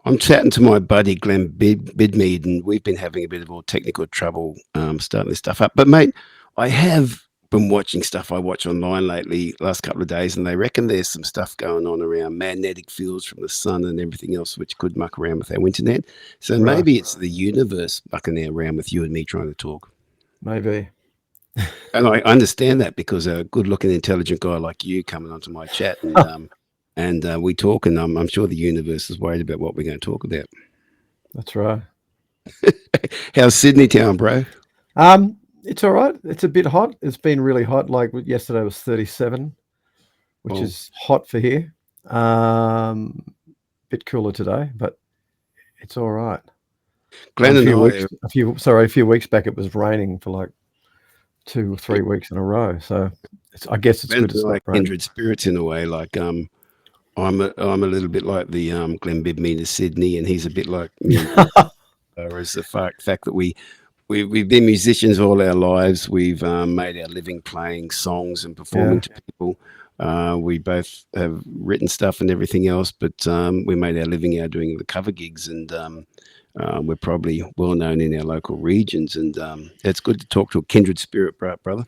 I'm chatting to my buddy Glenn Bidmead, and we've been having a bit of all technical trouble starting this stuff up. But mate, I have been watching stuff I watch online lately, last couple of days, and they reckon there's some stuff going on around magnetic fields from the sun and everything else, which could muck around with our internet. So Right. maybe it's the universe mucking around with you and me trying to talk. Maybe. And I understand that because a good-looking, intelligent guy like you coming onto my chat and we talk, and I'm sure the universe is worried about what we're going to talk about. That's right. How's Sydney town, bro? It's all right. It's a bit hot. It's been really hot. Like yesterday was 37, which Oh, is hot for here. Bit cooler today, but it's all right. Glenn A and few I, weeks, a few weeks back, it was raining for like 2 or 3 weeks in a row. So I guess it's Glenn good to and I are stop raining. kindred spirits in a way. Like I'm a little bit like the Glenn Bidmead of Sydney, and he's a bit like me. As the fact that we've been musicians all our lives. We've made our living playing songs and performing to people. We both have written stuff and everything else, but we made our living out doing the cover gigs, and we're probably well known in our local regions. And it's good to talk to a kindred spirit, brother.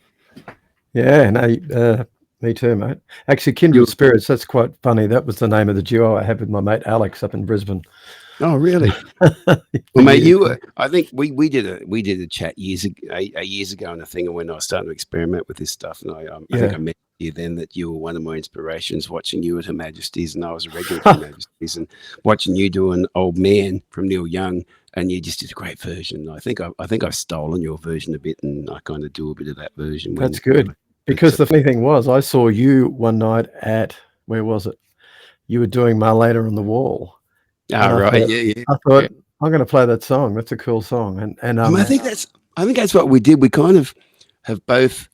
Yeah, no, me too, mate. Actually, You, Kindred Spirits, that's quite funny. That was the name of the duo I had with my mate Alex up in Brisbane oh, really? for Well, mate, years. you were. I think we did a chat years ago on a thing, and when I was starting to experiment with this stuff, and I think I Yeah. met you then that you were one of my inspirations. Watching you at Her Majesty's, and I was a regular at Her Majesty's, and watching you do an Old Man from Neil Young, and you just did a great version. I think I've stolen your version a bit, and I kind of do a bit of that version That's when good. it's Because the funny thing was, I saw you one night at, where was it? You were doing Marlena on the Wall, and right, yeah. I thought I'm going to play that song. That's a cool song. And I mean, I think that's what we did. We kind of have both.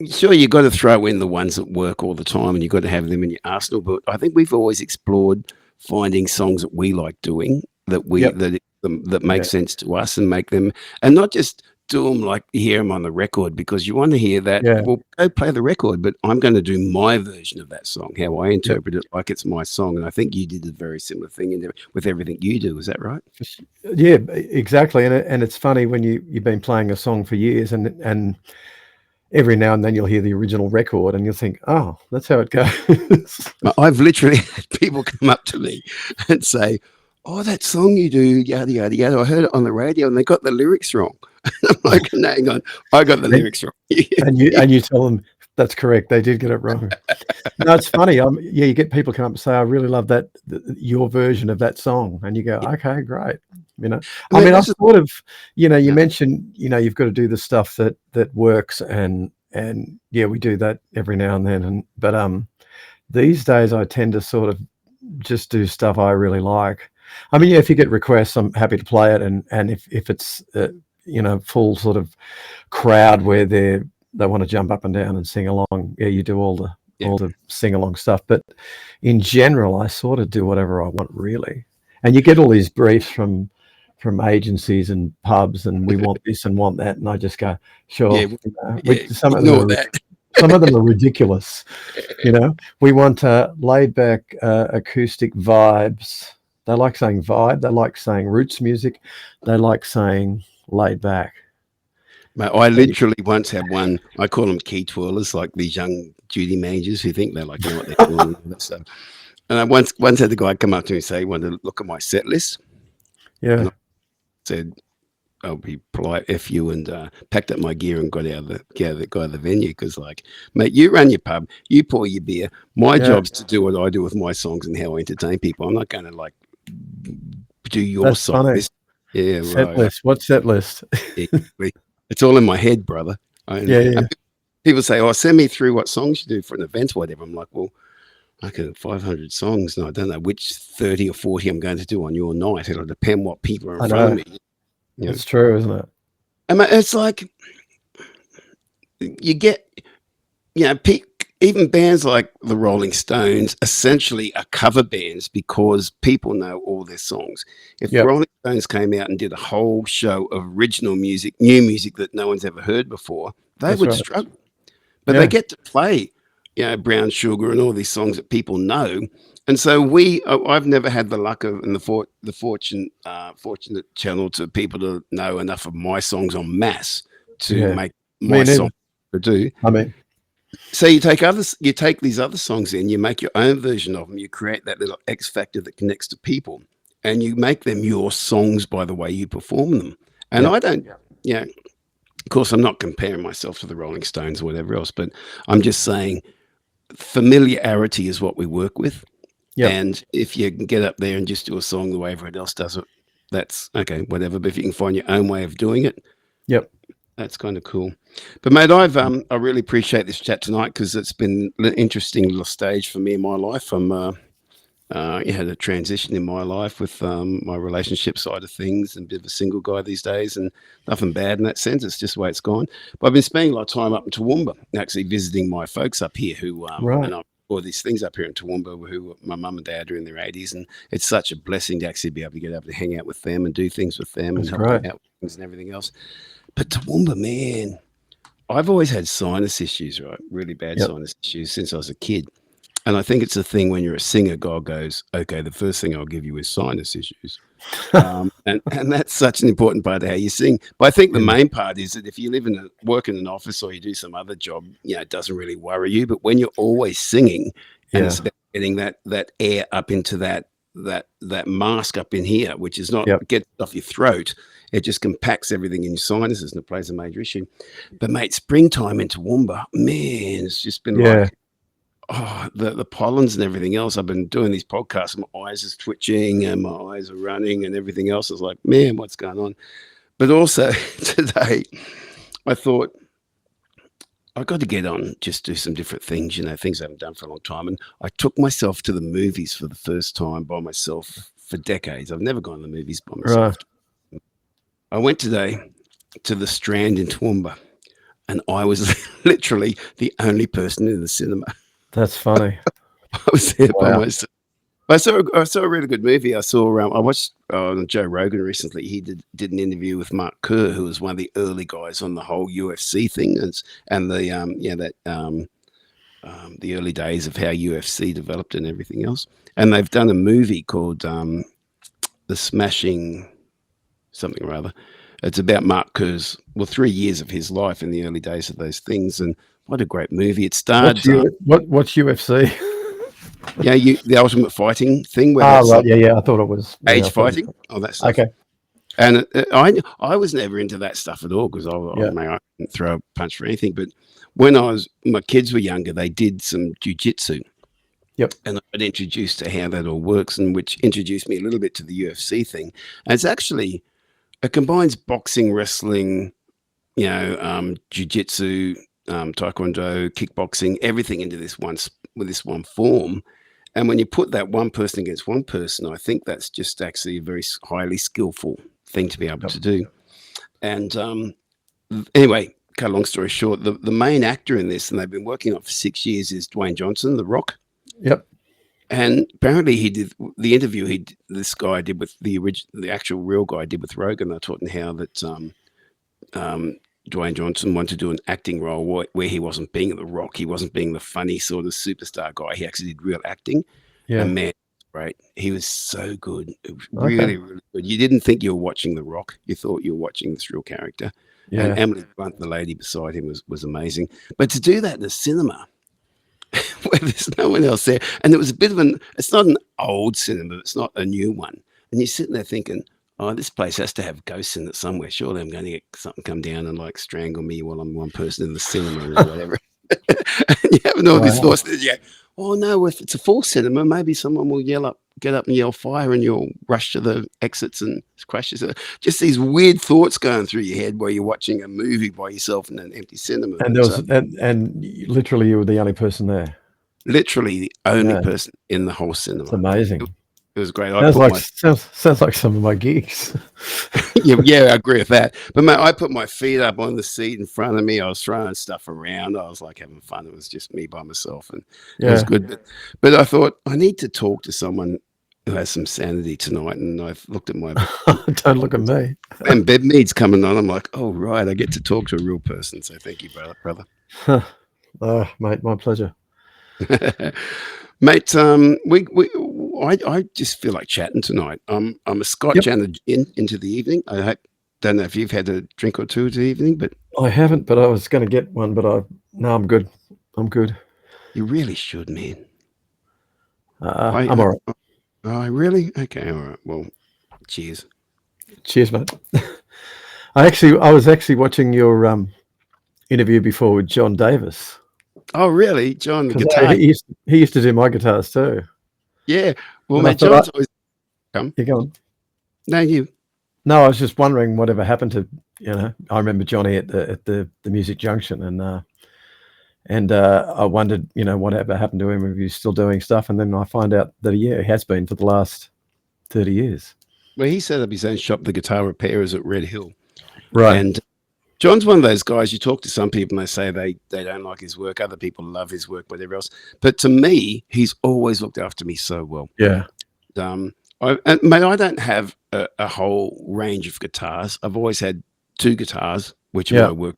Sure, you got to throw in the ones that work all the time, and you've got to have them in your arsenal. But I think we've always explored finding songs that we like doing Yep. that make Yeah. sense to us, and make them, and not just do them like you hear them on the record, because you want to hear that. Yeah. Well, go play the record, but I'm going to do my version of that song, how I Yep. interpret it, like it's my song. And I think you did a very similar thing with everything you do. Is that right? Yeah, exactly. And it's funny when you've been playing a song for years, and every now and then you'll hear the original record and you'll think, oh, that's how it goes. I've literally had people come up to me and say, "Oh, that song you do, yada yada yada. I heard it on the radio, and they got the lyrics wrong." I'm like, "No, hang on, I got the lyrics wrong." and you tell them that's correct. They did get it wrong. No, it's funny. Yeah, you get people come up and say, "I really love that your version of that song," and you go, "Okay, great." I mean, I sort of, you mentioned, you've got to do the stuff that works, and yeah, we do that every now and then. But these days I tend to sort of just do stuff I really like. I mean, yeah, if you get requests, I'm happy to play it, and if it's full sort of crowd where they want to jump up and down and sing along, yeah, you do all the sing along stuff. But in general, I sort of do whatever I want, really. And you get all these briefs from agencies and pubs, and we want this and want that, and I just go, sure. Some of them are ridiculous. We want laid back acoustic vibes. They like saying vibe. They like saying roots music. They like saying laid back. Mate, I literally once had one. I call them key twirlers, like these young duty managers who think they know what they're doing and all that stuff. And I once had the guy come up to me and say he wanted to look at my set list. Yeah. And I said, I'll be polite, F you, and packed up my gear and got out of the venue, because, like, mate, you run your pub, you pour your beer. My job's to do what I do with my songs and how I entertain people. I'm not going to, like, do your song. Funny. Yeah, set right. list. What set list? It's all in my head, brother. Yeah. People say, "Oh, send me through what songs you do for an event or whatever." I'm like, "Well, I can 500 songs, and I don't know which 30 or 40 I'm going to do on your night. It'll depend what people are in front of me." It's true, isn't it? And it's like you get, even bands like the Rolling Stones essentially are cover bands because people know all their songs. If the Rolling Stones came out and did a whole show of original music, new music that no one's ever heard before, they would struggle. But they get to play, Brown Sugar and all these songs that people know, And so I've never had the luck of and the fortunate channel to people to know enough of my songs en masse to Yeah. make Me my neither. song to do. I mean, So you take these other songs in, you make your own version of them, you create that little X factor that connects to people, and you make them your songs by the way you perform them. And yeah, I don't, yeah, of course, I'm not comparing myself to the Rolling Stones or whatever else, but I'm just saying familiarity is what we work with. yeah, And if you can get up there and just do a song the way everyone else does it, that's okay, whatever. But if you can find your own way of doing it, yep. that's kind of cool. But mate, I really appreciate this chat tonight because it's been an interesting little stage for me in my life. You had a transition in my life with my relationship side of things and a bit of a single guy these days, and nothing bad in that sense. It's just the way it's gone. But I've been spending a lot of time up in Toowoomba, actually visiting my folks up here who, Right. and I all these things up here in Toowoomba who my mum and dad are in their 80s, and it's such a blessing to actually be able to get up to hang out with them and do things with them and That's help them great. out with things and everything else. But Toowoomba, man, I've always had sinus issues, right? Really bad Yep. sinus issues since I was a kid. And I think it's a thing when you're a singer, God goes, okay, the first thing I'll give you is sinus issues. And that's such an important part of how you sing. But I think the Yeah. main part is that if you work in an office or you do some other job, it doesn't really worry you. But when you're always singing and Yeah. it's about getting that air up into that mask up in here, which is not Yep. gets off your throat, it just compacts everything in your sinuses and it plays a major issue. But mate, springtime in Toowoomba, man, it's just been Yeah. like, oh, the pollens and everything else. I've been doing these podcasts, my eyes is twitching and my eyes are running and everything else is like, man, what's going on? But also today, I thought I got to get on, just do some different things, things I haven't done for a long time. And I took myself to the movies for the first time by myself for decades. I've never gone to the movies by myself. Right. I went today to the Strand in Toowoomba, and I was literally the only person in the cinema. That's funny. I was there by Wow. myself. I saw a really good movie. I watched Joe Rogan recently. He did an interview with Mark Kerr, who was one of the early guys on the whole UFC thing, and the early days of how UFC developed and everything else. And they've done a movie called The Smashing something or other. It's about Mark Kerr's 3 years of his life in the early days of those things, and what a great movie! It starred What's UFC? the Ultimate Fighting thing where Ah, that's right. Yeah. I thought it was age fighting, all that stuff. Okay. And I was never into that stuff at all because I couldn't throw a punch for anything. But when my kids were younger, they did some jiu-jitsu. Yep. And I got introduced to how that all works, and which introduced me a little bit to the UFC thing. And it combines boxing, wrestling, jiu-jitsu, taekwondo, kickboxing, everything into this one form. And when you put that one person against one person, I think that's just actually a very highly skillful thing to be able to do. And anyway, cut a long story short, the main actor in this, and they've been working on it for 6 years, is Dwayne Johnson, The Rock. Yep. And apparently he did the interview this guy did with the actual real guy did with Rogan. They're talking how that Dwayne Johnson wanted to do an acting role where he wasn't being The Rock. He wasn't being the funny sort of superstar guy. He actually did real acting. Yeah. And man, right. He was so good. It was really, really good. You didn't think you were watching The Rock. You thought you were watching this real character. Yeah. And Emily Blunt, the lady beside him, was amazing. But to do that in the cinema, where there's no one else there, and it was a bit of it's not an old cinema, it's not a new one. And you're sitting there thinking, oh, this place has to have ghosts in it somewhere. Surely I'm going to get something come down and like strangle me while I'm one person in the cinema or whatever. And you having all these thoughts. Oh no, if it's a full cinema, maybe someone will get up and yell fire, and you'll rush to the exits and crashes. Just these weird thoughts going through your head while you're watching a movie by yourself in an empty cinema. And there was, and literally you were the only person there. Literally the only person in the whole cinema. It's amazing. It was great. Sounds like some of my gigs. yeah, I agree with that. But mate, I put my feet up on the seat in front of me. I was throwing stuff around. I was like having fun. It was just me by myself, and it was good. But I thought I need to talk to someone who has some sanity tonight. And I've looked at my don't look at me. And Bidmead's coming on. I'm like, oh right, I get to talk to a real person. So thank you, brother. Oh, mate, my pleasure. Mate, I just feel like chatting tonight. I'm a Yep. scotch and a gin into the evening. Don't know if you've had a drink or two to the evening, but I haven't, but I was going to get one, but no, I'm good. I'm good. you really should, man. I I'm all right. I really okay. All right. Well, cheers. Cheers, mate. I was actually watching your interview before with John Davis Oh, really, John, the because guitar? he used to do my guitars too, Yeah. Well, and I mate, thought, John's always come. you're going. No, you. No, I was just wondering whatever happened to I remember Johnny at the Music Junction, and I wondered whatever happened to him, if he's still doing stuff, and then I find out that he has been for the last 30 years. Well, he set up his own shop, the Guitar Repairers at Red Hill, Right. and John's one of those guys. You talk to some people and they say they don't like his work. Other people love his work, whatever else. But to me, he's always looked after me so well. Yeah. Mate, I don't have a whole range of guitars. I've always had two guitars, which are my work.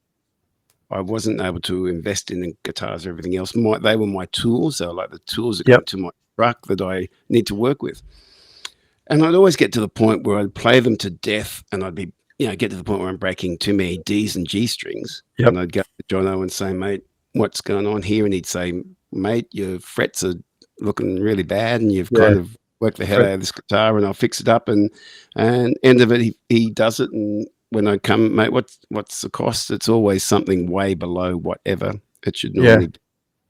I wasn't able to invest in the guitars or everything else. They were my tools. They were like the tools that go to my truck that I need to work with. And I'd always get to the point where I'd play them to death, and I'd be, get to the point where I'm breaking too many D's and G strings. Yep. And I'd go to Jono and say, mate, what's going on here? And he'd say, mate, your frets are looking really bad, and you've kind of worked the hell out of this guitar, and I'll fix it up. And end of it, he does it. And when I come, mate, what's the cost? It's always something way below whatever it should normally be.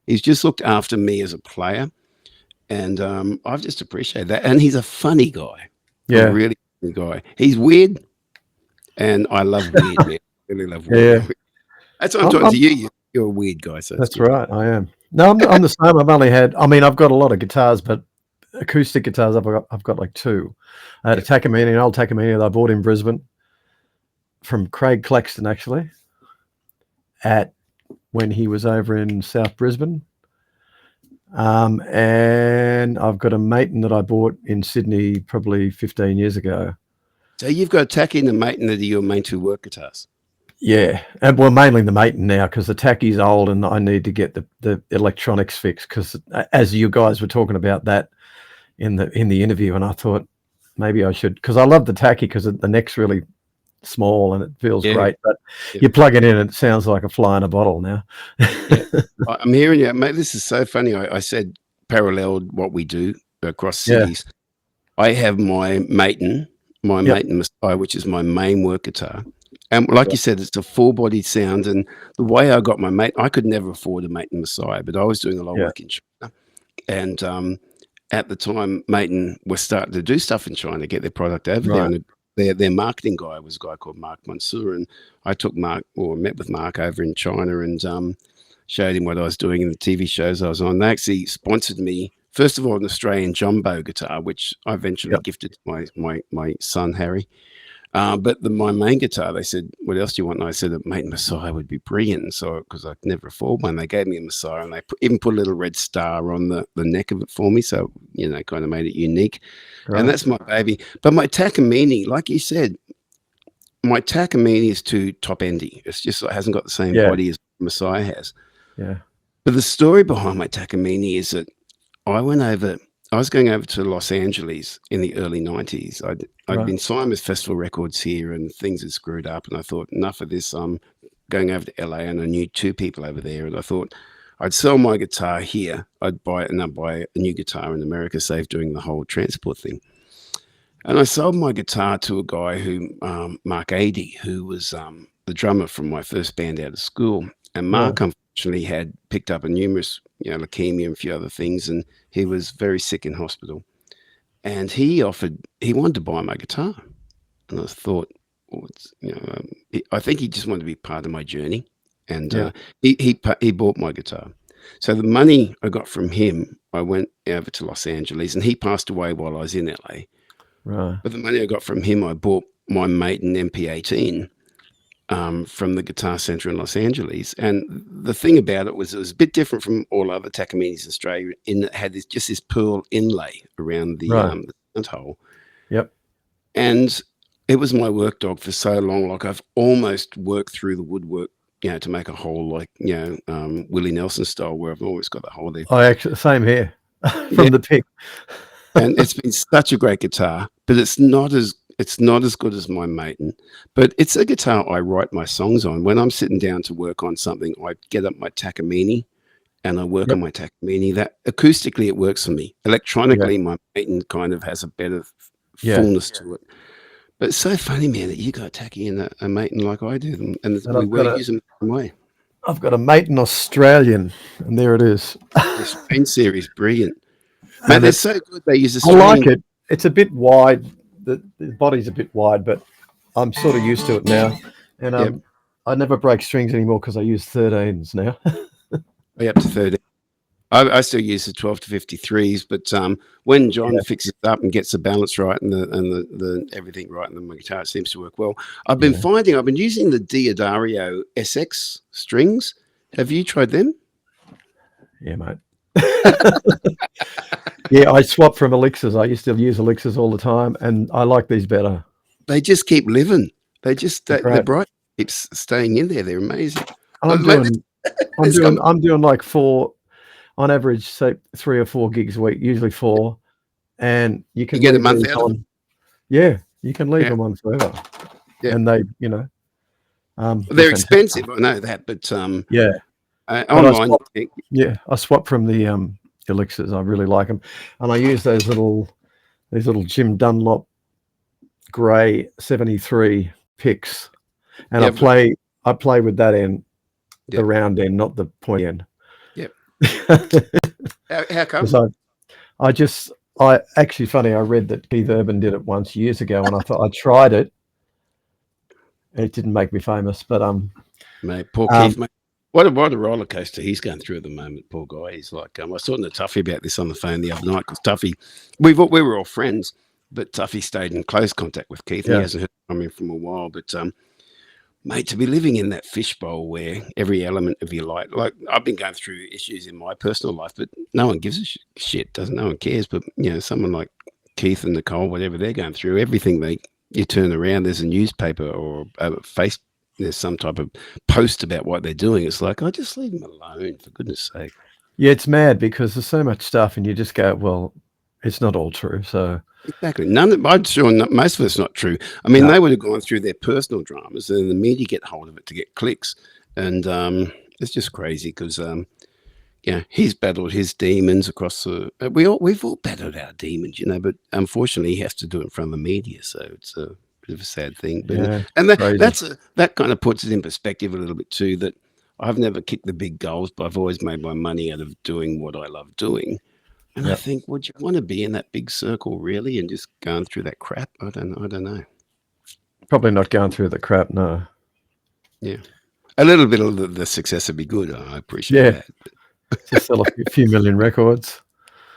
He's just looked after me as a player. And I've just appreciated that. And he's a funny guy. Yeah. A really funny guy. He's weird. And I love weird, man. I really love weird. Yeah. That's what I'm talking to you. You're a weird guy. So that's right. I am. No, I'm the same. I've got a lot of guitars, but acoustic guitars, I've got like two. I had an old Takamine that I bought in Brisbane from Craig Claxton, actually, when he was over in South Brisbane. And I've got a Maton that I bought in Sydney probably 15 years ago. So you've got a Tacky and a Maton that are your main two work guitars. Yeah, and well, mainly the Maton now, because the Tacky's old and I need to get the electronics fixed. Because as you guys were talking about that in the interview, and I thought maybe I should, because I love the Tacky because the neck's really small and it feels great, but you plug it in and it sounds like a fly in a bottle now. I'm hearing you, mate. This is so funny. I said paralleled what we do across cities. I have my Maton Messiah, which is my main work guitar. And like you said, it's a full-bodied sound. And the way I got my Maton, I could never afford a Maton Messiah, but I was doing a lot of work in China. And at the time, Maton was starting to do stuff in China, get their product over there. And their marketing guy was a guy called Mark Mansour. And I met with Mark over in China and showed him what I was doing in the TV shows I was on. They actually sponsored me, first of all, an Australian jumbo guitar, which I eventually gifted to my son, Harry. But my main guitar, they said, what else do you want? And I said, a Maton Messiah would be brilliant. So, because I could never afford one, they gave me a Messiah, and they even put a little red star on the neck of it for me. So, kind of made it unique. Right. And that's my baby. But my Takamine, like you said, my Takamine is too top-endy. It's just, it hasn't got the same body as Messiah has. Yeah. But the story behind my Takamine is that I was going over to Los Angeles in the early 90s. I'd been signed with Festival Records here, and things had screwed up. And I thought, enough of this. I'm going over to LA, and I knew two people over there. And I thought I'd sell my guitar here. I'd buy a new guitar in America, save doing the whole transport thing. And I sold my guitar to a guy Mark Adey, who was the drummer from my first band out of school. And Mark, unfortunately, had picked up a numerous, leukemia and a few other things, and he was very sick in hospital. And he wanted to buy my guitar. And I thought, I think he just wanted to be part of my journey. And he bought my guitar. So the money I got from him, I went over to Los Angeles, and he passed away while I was in LA. Right. But the money I got from him, I bought my Maton MP18 from the Guitar Center in Los Angeles. And the thing about it was a bit different from all other Takamines in Australia, in that it had this pearl inlay around the sound hole. Yep. And it was my work dog for so long. Like, I've almost worked through the woodwork, to make a hole, like, Willie Nelson style, where I've always got the hole there. Actually, same here. Yeah, from the pick. and it's been such a great guitar, but it's not as good as my Maiden. But it's a guitar I write my songs on. When I'm sitting down to work on something, I get up my Takamine and I work Yep. on my Takamine. That acoustically it works for me. Yeah. Electronically, my Maiden kind of has a better Yeah. fullness to it. But it's so funny, man, that you got Tacky and a Maiden like I do, and And we were using them the same way. I've got a mate in Australian, and there it is. The Australian series, brilliant. Mate, And they're it's so good. They use I like Australian. it. It's a bit wide. The body's a bit wide, but I'm sort of used to it now. And Yep, I never break strings anymore because I use 13s now. way up to 30. I still use the 12 to 53s, but when John Yeah. fixes it up and gets the balance right and the everything right, and the guitar seems to work well. I've been using the Diodario SX strings. Have you tried them? Yeah, mate. Yeah, I swapped from elixirs. I used to use elixirs all the time, and I like these better. They just keep living. They just They're the great. bright keeps staying in there. They're amazing. And Oh, mate, let's come. I'm doing like 4 on average, say 3 or 4 gigs a week, usually 4, and you You can get a leave month these out of it. on. Yeah, you can leave Yeah, them on forever, yeah. and they, they're They're fantastic. expensive. I know that, but Yeah, but online, I swapped from the elixirs. I really like them, and I use these little Jim Dunlop grey 73 picks, and yep, I play with that end, the yep, round end, not the pointy end. yep. Because How come? I just I actually funny. I read that Keith Urban did it once years ago, and I thought I tried it. It didn't make me famous, but Mate, poor um, Keith, mate. What a roller coaster he's going through at the moment, poor guy. He's like, I was talking to Tuffy about this on the phone the other night because Tuffy, we were all friends, but Tuffy stayed in close contact with Keith, and he yeah, hasn't heard from him from a while. But mate, to be living in that fishbowl where every element of your life, like I've been going through issues in my personal life, but no one gives a shit, doesn't no one cares. But someone like Keith and Nicole, whatever they're going through, everything you turn around, there's a newspaper or a face, there's some type of post about what they're doing. It's like, I just leave them alone, for goodness sake. yeah. It's mad because there's so much stuff, and you just go, well, it's not all true. So Exactly. I'm sure most of it's not true. I mean, they would have gone through their personal dramas, and the media get hold of it to get clicks, and it's just crazy because he's battled his demons across the. We've all battled our demons, but unfortunately, he has to do it in front of the media, so it's a bit of a sad thing. But yeah, and crazy. that kind of puts it in perspective a little bit too. That I've never kicked the big goals, but I've always made my money out of doing what I love doing. And I Yeah, think, would you want to be in that big circle really, and just going through that crap? I don't know. probably not going through the crap. No. Yeah, a little bit of the success would be good. I appreciate Yeah, that. just sell a few million records.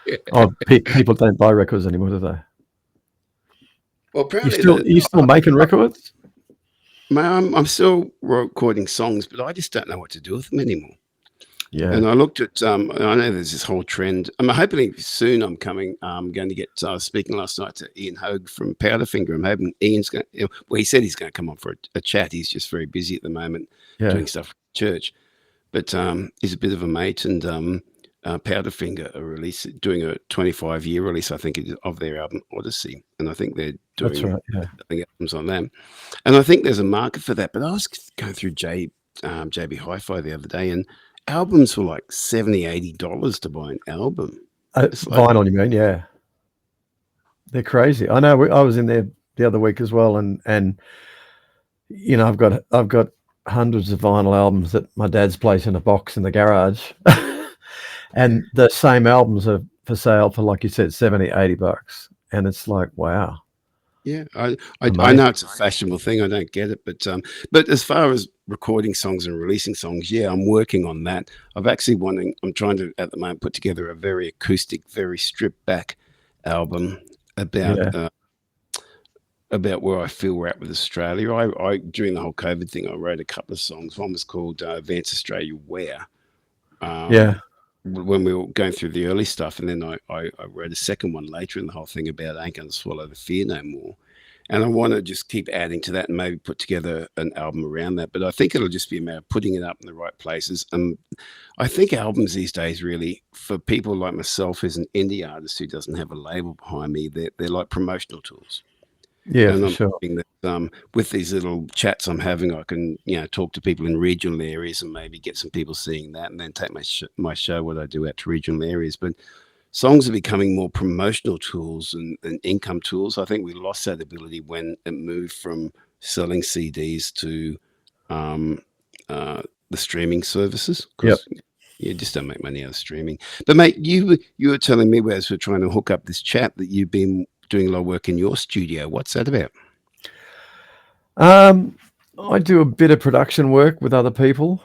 Yeah. Oh, people don't buy records anymore, do they? Well, apparently Are you still making records? I'm still recording songs, but I just don't know what to do with them anymore. Yeah, And I looked at, I know there's this whole trend. I'm hoping soon I'm going to get, I was speaking last night to Ian Hogue from Powderfinger. I'm hoping Ian's going to, well, he said he's going to come on for a chat. He's just very busy at the moment yeah, doing stuff for church. But he's a bit of a mate, and Powderfinger are doing a 25-year release, I think, of their album Odyssey. And I think they're that's doing right. Yeah, albums on them. And I think there's a market for that. But I was going through JB Hi-Fi the other day, and albums were like $70-$80 to buy an album. It's like, vinyl, you mean? Yeah, they're crazy. I know. I was in there the other week as well, and I've got hundreds of vinyl albums at my dad's place in a box in the garage, and the same albums are for sale for, like you said, $70-$80, and it's like, wow. yeah, I know it's a fashionable thing. I don't get it, but as far as recording songs and releasing songs, yeah, I'm working on that. I'm trying to at the moment put together a very acoustic, very stripped back album about Yeah, about where I feel we're at with Australia. I during the whole COVID thing, I wrote a couple of songs. One was called Advance Australia Where. yeah, When we were going through the early stuff, and then I wrote a second one later in the whole thing about Ain't Gonna Swallow the Fear No More. and I want to just keep adding to that and maybe put together an album around that. But I think it'll just be a matter of putting it up in the right places. I think albums these days, really, for people like myself as an indie artist who doesn't have a label behind me, they're like promotional tools. Yeah, And for I'm sure. hoping that with these little chats I'm having, I can talk to people in regional areas and maybe get some people seeing that, and then take my show, what I do, out to regional areas. But songs are becoming more promotional tools and income tools. I think we lost that ability when it moved from selling CDs to the streaming services, Yep. because you just don't make money out of streaming. But mate, you were telling me, as we're trying to hook up this chat, that you've been doing a lot of work in your studio. What's that about? I do a bit of production work with other people.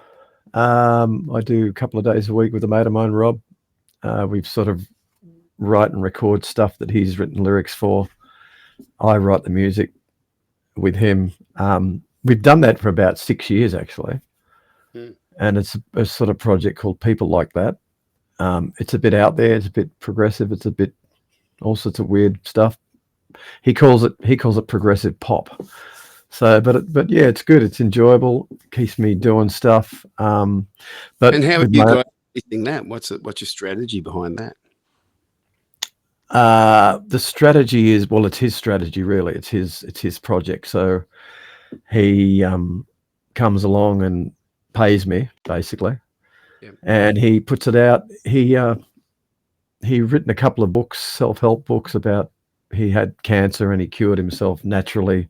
I do a couple of days a week with a mate of mine, Rob. We've sort of write and record stuff that he's written lyrics for. I write the music with him. We've done that for about 6 years, actually. And it's a sort of project called People Like That. It's a bit out there. It's a bit progressive. It's a bit all sorts of weird stuff. He calls it progressive pop. So, but yeah, it's good. It's enjoyable. Keeps me doing stuff. But And how have you guys releasing that? What's your strategy behind that? The strategy is, well, it's his strategy, really. It's his project. So he comes along and pays me, basically. Yeah. And he puts it out. He written a couple of books, self-help books, about he had cancer and he cured himself naturally.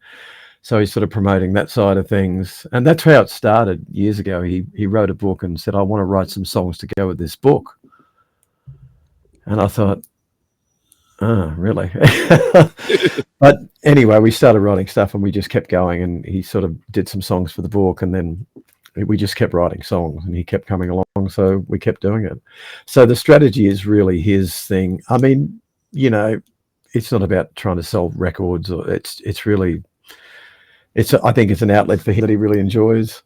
So he's sort of promoting that side of things. And that's how it started years ago. He wrote a book and said, I want to write some songs to go with this book. And I thought, oh, really? But anyway, we started writing stuff and we just kept going, and he sort of did some songs for the book, and then we just kept writing songs and he kept coming along. So we kept doing it. So the strategy is really his thing. I mean, it's not about trying to sell records, or it's really, I think it's an outlet for him that he really enjoys.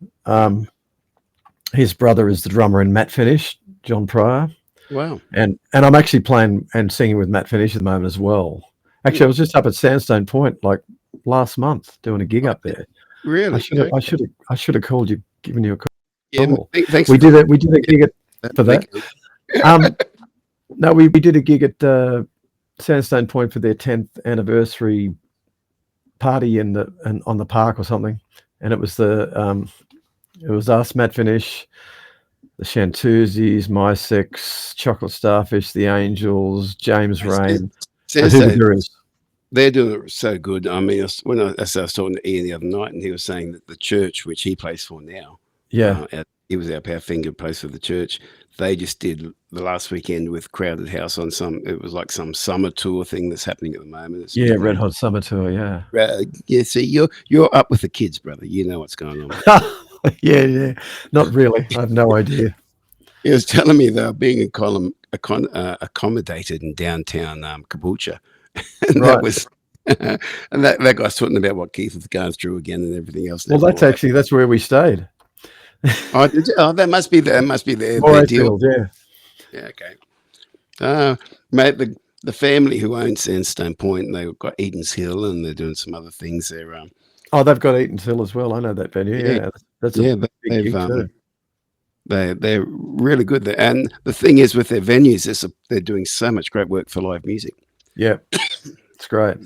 His brother is the drummer in Matt Finish, John Pryor. Wow. And I'm actually playing and singing with Matt Finish at the moment as well. Actually, I was just up at Sandstone Point like last month doing a gig up there. Really? I should have called you, given you a call. Yeah, thanks. We did a gig for that. No, we did a gig at Sandstone Point for their 10th anniversary party on the park or something, and it was us, Matt Finish, the Shantuzis, My Six, Chocolate Starfish, the Angels, James Rain. They're doing it so good. I mean, I was talking to Ian the other night, and he was saying that the church, which he plays for now, he was our Powfinger, plays for the church. They just did the last weekend with Crowded House on it was like some summer tour thing that's happening at the moment. Red Hot Summer Tour, yeah. Yeah, see, you're up with the kids, brother. You know what's going on. Yeah. Not really. I have no idea. He was telling me they were being accommodated in downtown Caboolture. And right. That was and that guy's talking about what Keith was going through again and everything else. Well, that's where we stayed. Oh, did you? Oh, that must be their deal. Yeah. Yeah, okay. Mate, the family who owns Sandstone Point, they've got Eaton's Hill, and they're doing some other things there. They've got Eaton's Hill as well. I know that venue. Yeah, that's a big gig too. They're really good there. And the thing is, with their venues, they're doing so much great work for live music. Yeah, it's great.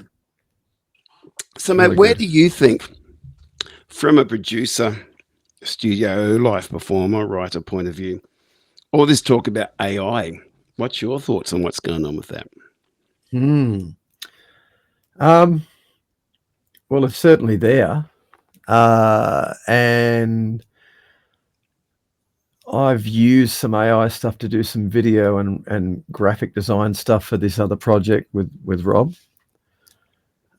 So, mate, where do you think, from a producer, studio, live performer, writer point of view, all this talk about AI, what's your thoughts on what's going on with that? Well, it's certainly there. And I've used some AI stuff to do some video and graphic design stuff for this other project with Rob.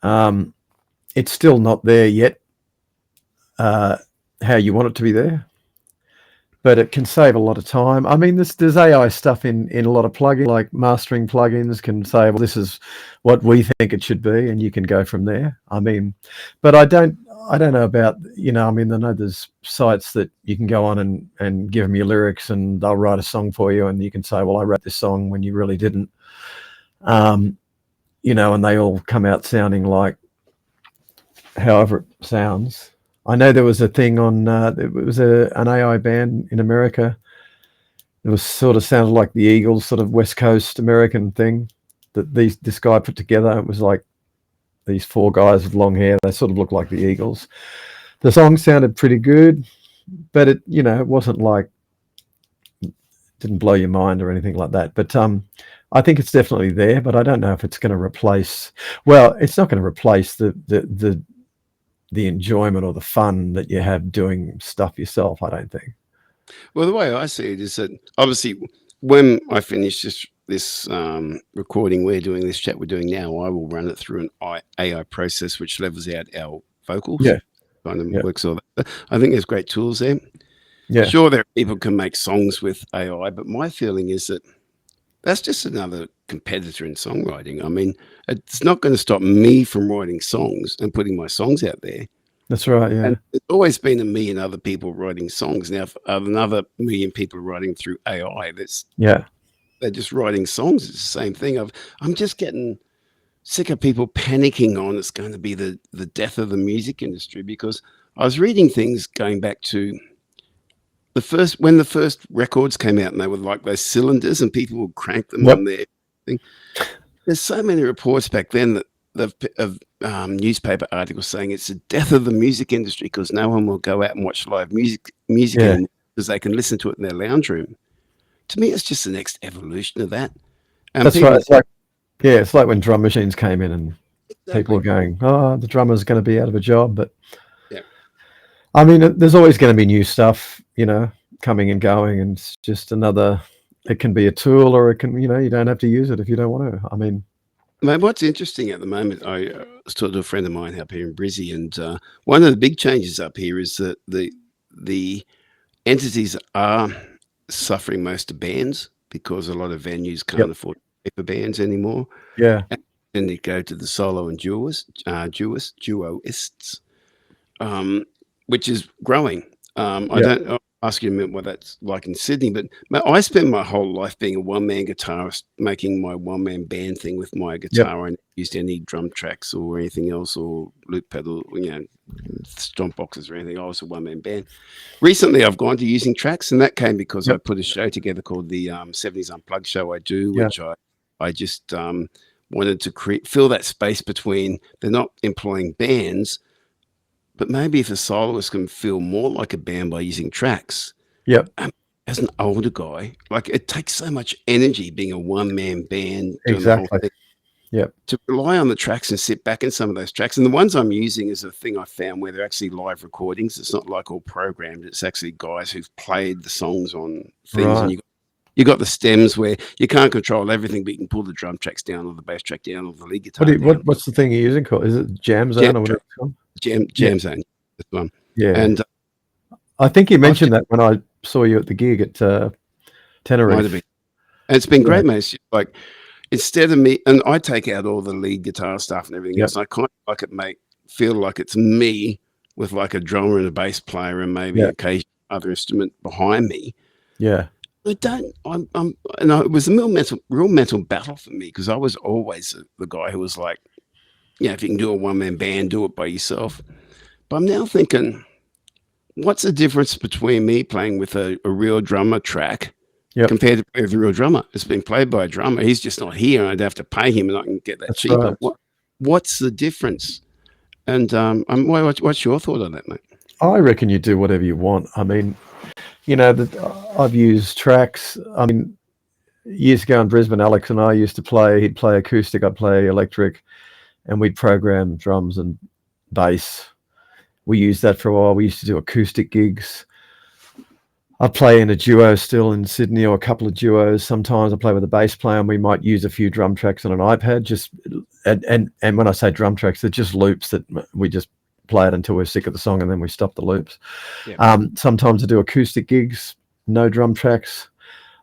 It's still not there yet, how you want it to be there, but it can save a lot of time. I mean, there's AI stuff in a lot of plugins, like mastering plugins can say, well, this is what we think it should be, and you can go from there. I mean, but I don't know about, I mean, I know there's sites that you can go on and give them your lyrics and they'll write a song for you, and you can say, well, I wrote this song when you really didn't. And they all come out sounding like however it sounds. I know there was a thing on. It was an AI band in America. It was sort of sounded like the Eagles, sort of West Coast American thing that this guy put together. It was like these four guys with long hair. They sort of looked like the Eagles. The song sounded pretty good, but it wasn't like, didn't blow your mind or anything like that. But I think it's definitely there, but I don't know if it's going to replace. Well, it's not going to replace the enjoyment or the fun that you have doing stuff yourself, I don't think. Well, the way I see it is that obviously when I finish this recording we're doing, this chat we're doing now, I will run it through an AI process which levels out our vocals, Yeah, kind of yeah, works all that. I think there's great tools there. yeah. Sure, there are people can make songs with AI, but my feeling is that that's just another competitor in songwriting. I mean, it's not going to stop me from writing songs and putting my songs out there. That's right. Yeah, And there's always been a million other people writing songs. Now, if another million people are writing through AI, yeah, they're just writing songs. It's the same thing. I'm just getting sick of people panicking on it's going to be the death of the music industry, because I was reading things going back to when the first records came out and they were like those cylinders and people would crank them yep, on their thing. There's so many reports back then that of newspaper articles saying it's the death of the music industry because no one will go out and watch live music yeah. anymore because they can listen to it in their lounge room. To me, it's just the next evolution of that. And That's right. people, It's like when drum machines came in and people exactly, were going, "Oh, the drummer's going to be out of a job." But yeah. I mean, there's always going to be new stuff, coming and going, and it's just another. It can be a tool, or it can, you don't have to use it if you don't want to. I mean, Mate, what's interesting at the moment, I was talking to a friend of mine up here in Brizzy, and one of the big changes up here is that the entities are suffering most of bands because a lot of venues yep, can't afford to pay for bands anymore. yeah, And then they go to the solo and duoists, which is growing. I yeah, don't I'll ask you a minute what that's like in Sydney, but I spent my whole life being a one-man guitarist, making my one-man band thing with my yep, guitar. I never used any drum tracks or anything else or loop pedal, stomp boxes or anything. I was a one-man band. Recently, I've gone to using tracks, and that came because I yep, put a show together called the 70s Unplugged show I do, yeah, which I just wanted to fill that space between they're not employing bands, but maybe if a soloist can feel more like a band by using tracks. yep, As an older guy, like it takes so much energy being a one-man band doing the whole exactly, thing, yep, to rely on the tracks and sit back in some of those tracks. And the ones I'm using is a thing I found where they're actually live recordings. It's not like all programmed. It's actually guys who've played the songs on things, and right. you got the stems where you can't control everything, but you can pull the drum tracks down or the bass track down or the lead What guitar down. what's the thing you're using called? Is it Jam Jam Zone or whatever track, it's called? Yeah, jam zone, this one. yeah. And I think you I've mentioned that when I saw you at the gig at might have been, Tenerife. and it's been Yeah, great, mate. It's just like instead of me, and I take out all the lead guitar stuff and everything yep, else. And I kind of like it feel like it's me with like a drummer and a bass player and maybe yeah, occasional other instrument behind me. yeah, I don't. And it was a real mental battle for me because I was always the guy who was like, yeah, if you can do a one-man band, do it by yourself. But I'm now thinking, what's the difference between me playing with a real drummer track yep. compared to with a real drummer? It's been played by a drummer. He's just not here, and I'd have to pay him, and I can get that That's cheaper. right. What's the difference? And what's your thought on that, mate? I reckon you do whatever you want. I mean, I've used tracks. I mean, years ago in Brisbane, Alex and I used to play. He'd play acoustic, I'd play electric, and we'd program drums and bass. We used that for a while. We used to do acoustic gigs. I play in a duo still in Sydney, or a couple of duos. Sometimes I play with a bass player, and we might use a few drum tracks on an iPad. And when I say drum tracks, they're just loops that we just play it until we're sick of the song, and then we stop the loops. Yeah. Sometimes I do acoustic gigs, no drum tracks.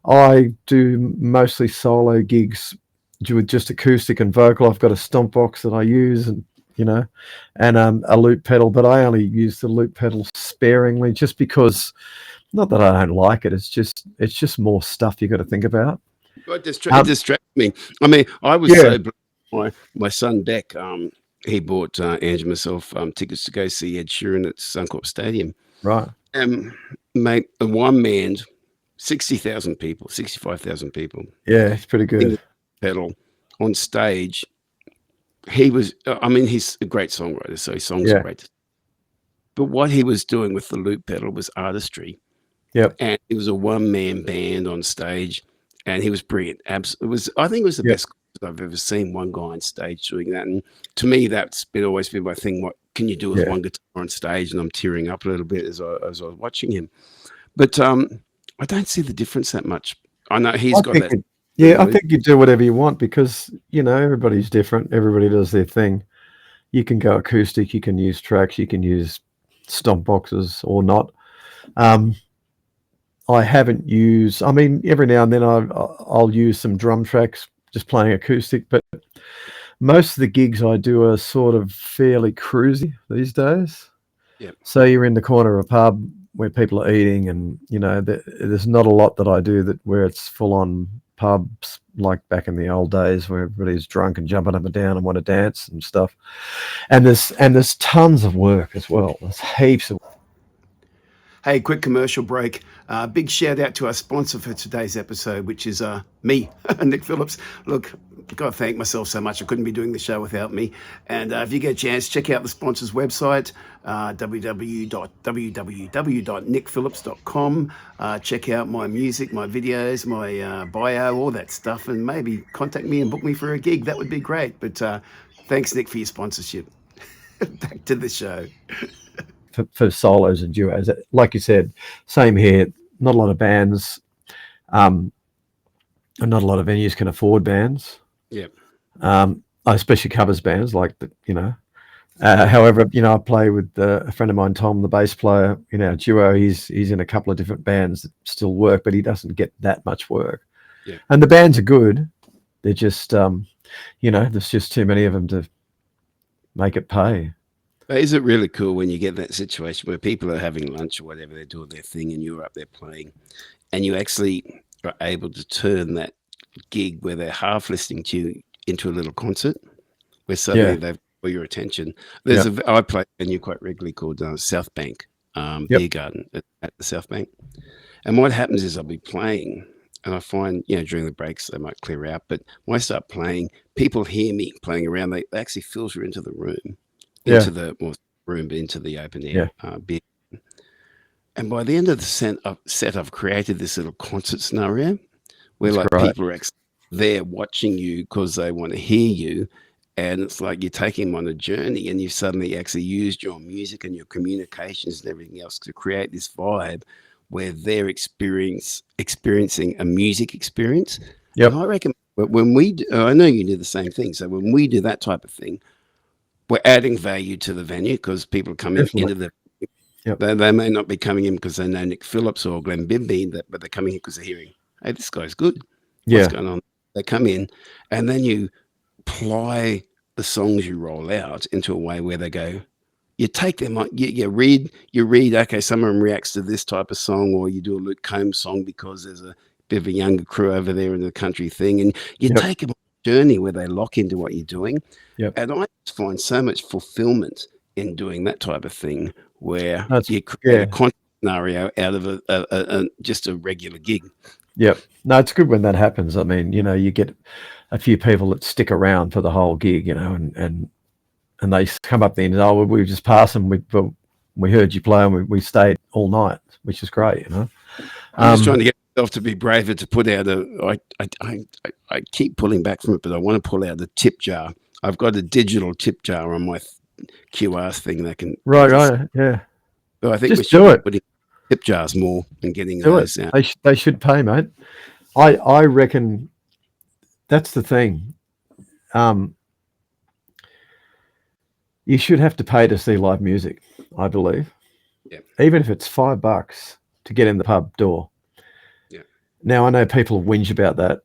I do mostly solo gigs with just acoustic and vocal. I've got a stomp box that I use, and a loop pedal, but I only use the loop pedal sparingly, just because. Not that I don't like it. It's just more stuff you got to think about. It distracts me. I mean, I was Yeah, so blessed. My son Beck, he bought Ange and myself tickets to go see Ed Sheeran at Suncorp Stadium. Right. Mate, a one-man, 60,000 people, 65,000 people Yeah, it's pretty in good. the pedal on stage. He was, I mean, he's a great songwriter, so his songs are Yeah. great. But what he was doing with the loop pedal was artistry. Yep. And it was a one-man band on stage, and he was brilliant. It was, I think it was the Yep. best I've ever seen one guy on stage doing that. And to me, that's always been my thing. What can you do with one guitar on stage? And I'm tearing up a little bit as I was watching him. But I don't see the difference that much. I know he's got that. I think you do whatever you want because, everybody's different. Everybody does their thing. You can go acoustic, you can use tracks, you can use stomp boxes or not. I haven't used, every now and then I'll use some drum tracks just playing acoustic, but most of the gigs I do are sort of fairly cruisy these days. Yep. So you're in the corner of a pub where people are eating and, there's not a lot that I do where it's full on pubs like back in the old days where everybody's drunk and jumping up and down and want to dance and stuff. And there's tons of work as well. There's heaps of. Hey, quick commercial break. Big shout out to our sponsor for today's episode, which is me, Nick Phillips. Look, I've got to thank myself so much. I couldn't be doing the show without me. And if you get a chance, check out the sponsor's website, www.nickphillips.com. Check out my music, my videos, my bio, all that stuff, and maybe contact me and book me for a gig. That would be great. But thanks, Nick, for your sponsorship. Back to the show. For solos and duos, like you said, same here. Not a lot of bands, and not a lot of venues can afford bands. Yep. Especially covers bands like the, however, I play with a friend of mine, Tom, the bass player in our duo. He's in a couple of different bands that still work, but he doesn't get that much work. Yeah. And the bands are good. They're just, there's just too many of them to make it pay. Is it really cool when you get that situation where people are having lunch or whatever, they're doing their thing and you're up there playing and you actually are able to turn that gig where they're half listening to you into a little concert where suddenly they've got your attention. I play a venue quite regularly called South Bank Beer Garden at the South Bank. And what happens is I'll be playing and I find, during the breaks, they might clear out. But when I start playing, people hear me playing around. They actually filter into the room. Into the room, but into the open air beer. And by the end of the set, I've created this little concert scenario where people are actually there watching you because they want to hear you. And it's like you're taking them on a journey and you've suddenly actually used your music and your communications and everything else to create this vibe where they're experiencing a music experience. Yep. And I reckon when we do, I know you do the same thing. So when we do that type of thing, we're adding value to the venue because people come into the. They may not be coming in because they know Nick Phillips or Glenn Bidmead, but they're coming in because they're hearing, hey, this guy's good. What's going on? They come in, and then you apply the songs you roll out into a way where they go. You take them on. You read. Okay, someone reacts to this type of song, or you do a Luke Combs song because there's a bit of a younger crew over there in the country thing, and you take them on a journey where they lock into what you're doing. And I just find so much fulfillment in doing that type of thing where you create a content scenario out of just a regular gig. Yep. No, it's good when that happens. I mean, you get a few people that stick around for the whole gig, and they come up there and, oh, we just passed them. We heard you play and we stayed all night, which is great, I'm just trying to get myself to be braver to put out I keep pulling back from it, but I want to pull out the tip jar. I've got a digital tip jar on my QR thing that can. Right. So I think just we should be putting tip jars more and getting those out. They should pay, mate. I reckon that's the thing. You should have to pay to see live music, I believe. Yeah. Even if it's $5 to get in the pub door. Yeah. Now I know people whinge about that,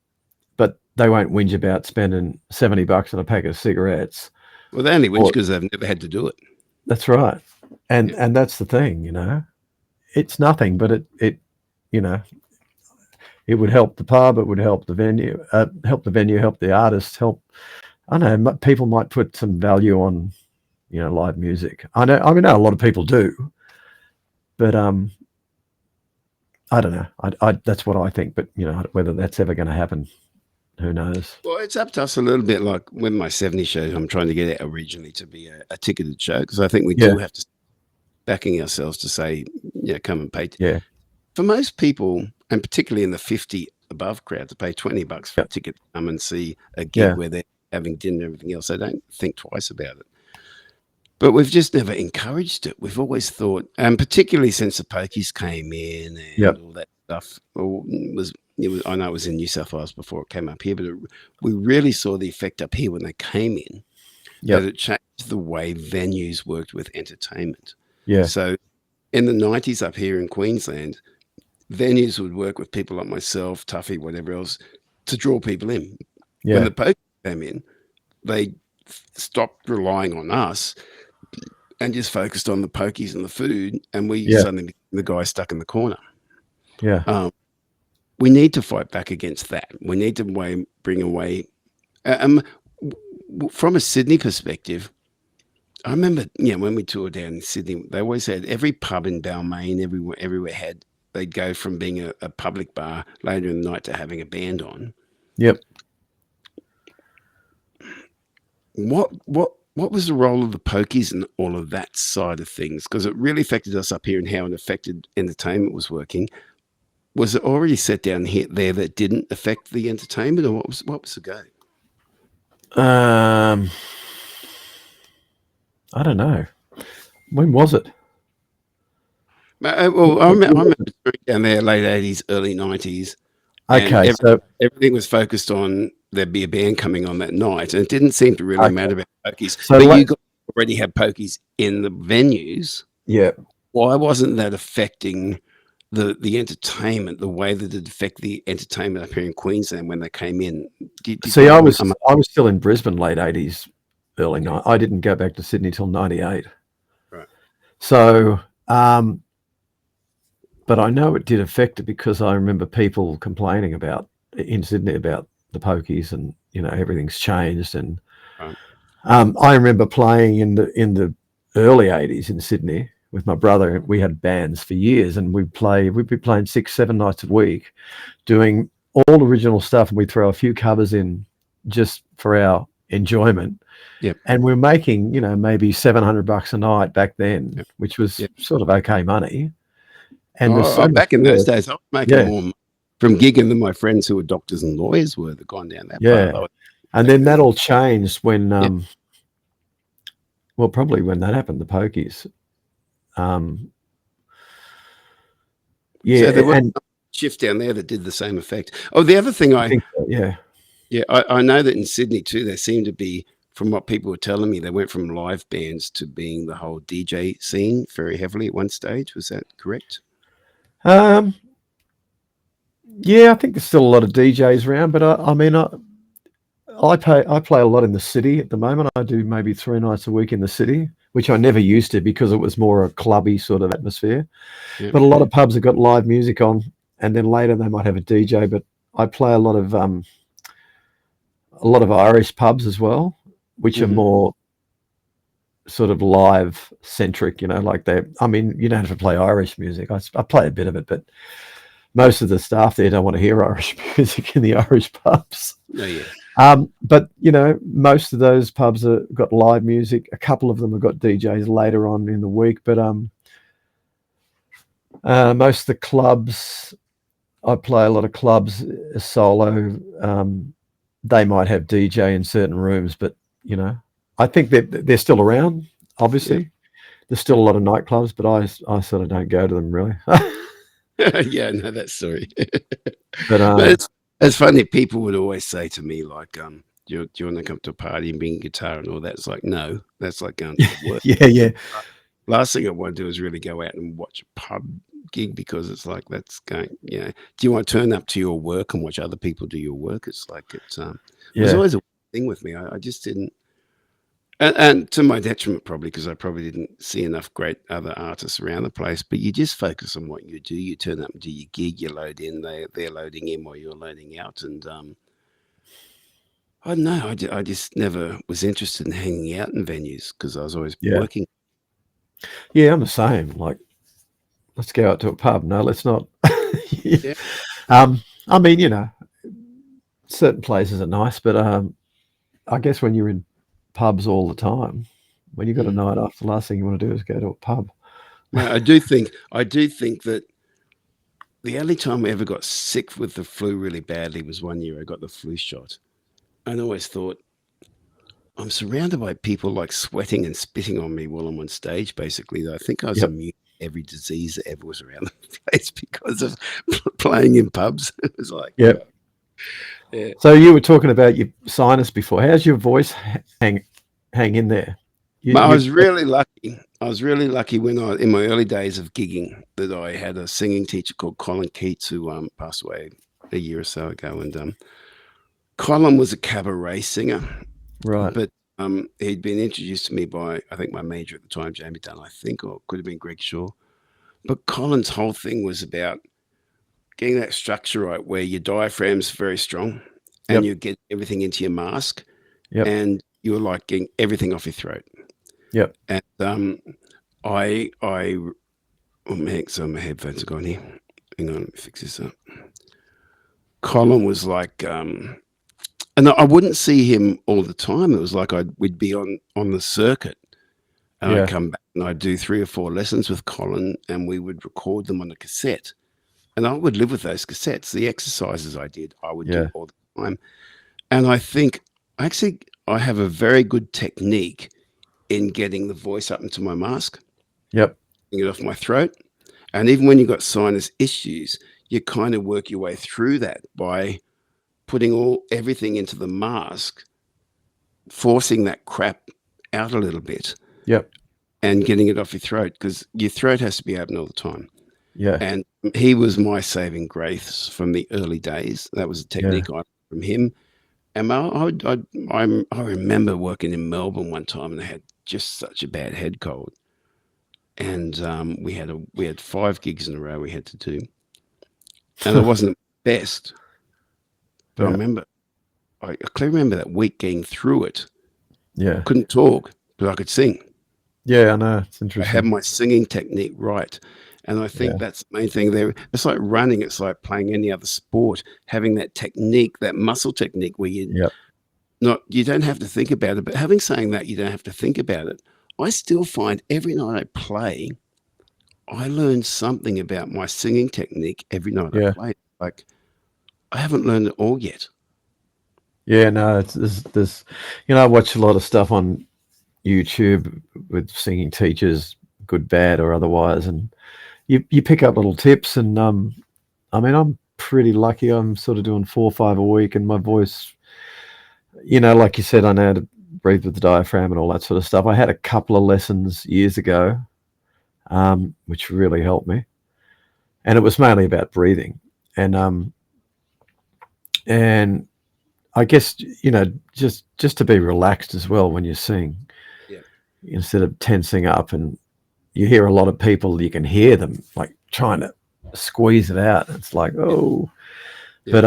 but they won't whinge about spending $70 on a pack of cigarettes. Well, they only whinge because they've never had to do it. That's right. And that's the thing, It's nothing, but it would help the pub, it would help the venue, help the artist, help I don't know, people might put some value on, live music. I know a lot of people do, but I don't know. That's what I think, but whether that's ever going to happen, who knows? Well, it's up to us a little bit. Like with my 70 show, I'm trying to get it originally to be a ticketed show, because I think we Yeah, do have to backing ourselves to say, yeah, come and pay. yeah, For most people, and particularly in the 50 above crowd, to pay $20 for yeah, a ticket to come and see a gig yeah, where they're having dinner and everything else, they don't think twice about it. But we've just never encouraged it. We've always thought, and particularly since the Pokies came in yeah, and all that stuff, I know it was in New South Wales before it came up here, but we really saw the effect up here when they came in, yeah, that it changed the way venues worked with entertainment. yeah, So in the 90s up here in Queensland, venues would work with people like myself, Tuffy, whatever else, to draw people in. When yeah, the Pokies came in, they stopped relying on us and just focused on the pokies and the food, and we yeah, suddenly became the guy stuck in the corner. yeah. We need to fight back against that. We need to bring away. Um, from a Sydney perspective, I remember, when we toured down in Sydney, they always had every pub in Balmain, everywhere had. They'd go from being a public bar later in the night to having a band on. Yep. What was the role of the pokies and all of that side of things? Because it really affected us up here and how it affected entertainment was working. Was it already set down here there that didn't affect the entertainment, or what was the go? I don't know. When was it? Well, I remember down there late 80s, early 90s, and Okay, so everything was focused on there'd be a band coming on that night, and it didn't seem to really matter about pokies. So but you guys already had pokies in the venues. yeah. Why wasn't that affecting the entertainment the way that it affected the entertainment up here in Queensland when they came in? See, I was still in Brisbane late 80s, early 90s. I didn't go back to Sydney till 98. Right. So, but I know it did affect it, because I remember people complaining in Sydney about the pokies, and everything's changed. And Right. I remember playing in the early 80s in Sydney with my brother. We had bands for years, and we'd be playing 6-7 nights a week, doing all original stuff, and we'd throw a few covers in just for our enjoyment. Yep. And we're making, maybe $700 a night back then, Yep. which was sort of okay money. And back in those days, I was making more from gigging than my friends who were doctors and lawyers were that gone down that path. And then that all changed when, well, probably when that happened, the pokies. So there was a shift down there that did the same effect. Oh, the other thing I think I know that in Sydney too, there seemed to be, from what people were telling me, they went from live bands to being the whole DJ scene very heavily at one stage. Was that correct? Yeah, I think there's still a lot of DJs around, but I mean, I play a lot in the city at the moment. I do maybe 3 nights a week in the city, which I never used to, because it was more a clubby sort of atmosphere. Yep. But a lot of pubs have got live music on, and then later they might have a DJ. But I play a lot of Irish pubs as well, which are more sort of live centric, like I mean, you don't have to play Irish music. I play a bit of it, but most of the staff there don't want to hear Irish music in the Irish pubs. Oh, yeah. But most of those pubs have got live music. A couple of them have got DJs later on in the week, but most of the clubs, I play a lot of clubs solo. They might have DJ in certain rooms, but I think they're still around. Obviously, there's still a lot of nightclubs, but I sort of don't go to them really. Yeah, no, that's sorry. But it's funny. People would always say to me, like, do you want to come to a party and bring a guitar and all that? It's like, no, that's like going to work. Yeah. Last thing I want to do is really go out and watch a pub gig, because it's like, that's going, do you want to turn up to your work and watch other people do your work? It's like, it was always a thing with me. I just didn't. And to my detriment, probably, because I probably didn't see enough great other artists around the place. But you just focus on what you do. You turn up and do your gig. You load in. They're loading in while you're loading out. And I don't know. I just never was interested in hanging out in venues because I was always Yeah. working. Yeah, I'm the same. Like, let's go out to a pub. No, let's not. Yeah. I mean, certain places are nice, but I guess when you're in pubs all the time, when you've got a Mm. night off, the last thing you want to do is go to a pub. Well, I do think that the only time I ever got sick with the flu really badly was one year I got the flu shot. And I always thought, I'm surrounded by people like sweating and spitting on me while I'm on stage, basically. I think I was Yep. immune to every disease that ever was around the place because of playing in pubs. It was like, Yep. yeah. So you were talking about your sinus before. How's your voice hang in there? But I You was really lucky. I was really lucky when in my early days of gigging, that I had a singing teacher called Colin Keats, who passed away a year or so ago. And Colin was a cabaret singer, right. but he'd been introduced to me by, I think, my major at the time, Jamie Dunn, I think, or it could have been Greg Shaw. But Colin's whole thing was about getting that structure right, where your diaphragm's very strong, and Yep. you get everything into your mask, Yep. and you're like getting everything off your throat. Yep. And oh man, so my headphones are gone here. Hang on, let me fix this up. Colin was like, and I wouldn't see him all the time. It was like we'd be on the circuit, and Yeah. I'd come back and I'd do 3 or 4 lessons with Colin, and we would record them on a cassette. And I would live with those cassettes. The exercises I did, I would Yeah. do all the time. And I think actually I have a very good technique in getting the voice up into my mask, Yep. getting it off my throat. And even when you've got sinus issues, you kind of work your way through that by putting everything into the mask, forcing that crap out a little bit, Yep. and getting it off your throat, because your throat has to be open all the time. Yeah. And he was my saving grace from the early days. That was a technique I learned from him. And I remember working in Melbourne one time, and I had just such a bad head cold. And we had 5 gigs in a row we had to do, and it wasn't the best. But Yeah. I clearly remember that week getting through it. Yeah. I couldn't talk, but I could sing. Yeah, I know. It's I interesting. had my singing technique right. And I think that's the main thing there. It's like running. It's like playing any other sport, having that technique, that muscle technique where you don't have to think about it. But having saying that, you don't have to think about it. I still find every night I play, I learn something about my singing technique every night I play. Like, I haven't learned it all yet. Yeah, no, there's I watch a lot of stuff on YouTube with singing teachers, good, bad, or otherwise, and you pick up little tips. And I mean, I'm pretty lucky. I'm sort of doing 4 or 5 a week, and my voice, like you said, I know how to breathe with the diaphragm and all that sort of stuff. I had a couple of lessons years ago, which really helped me, and it was mainly about breathing. And I guess just to be relaxed as well when you sing, instead of tensing up. And you hear a lot of people, you can hear them like trying to squeeze it out. It's like, oh, but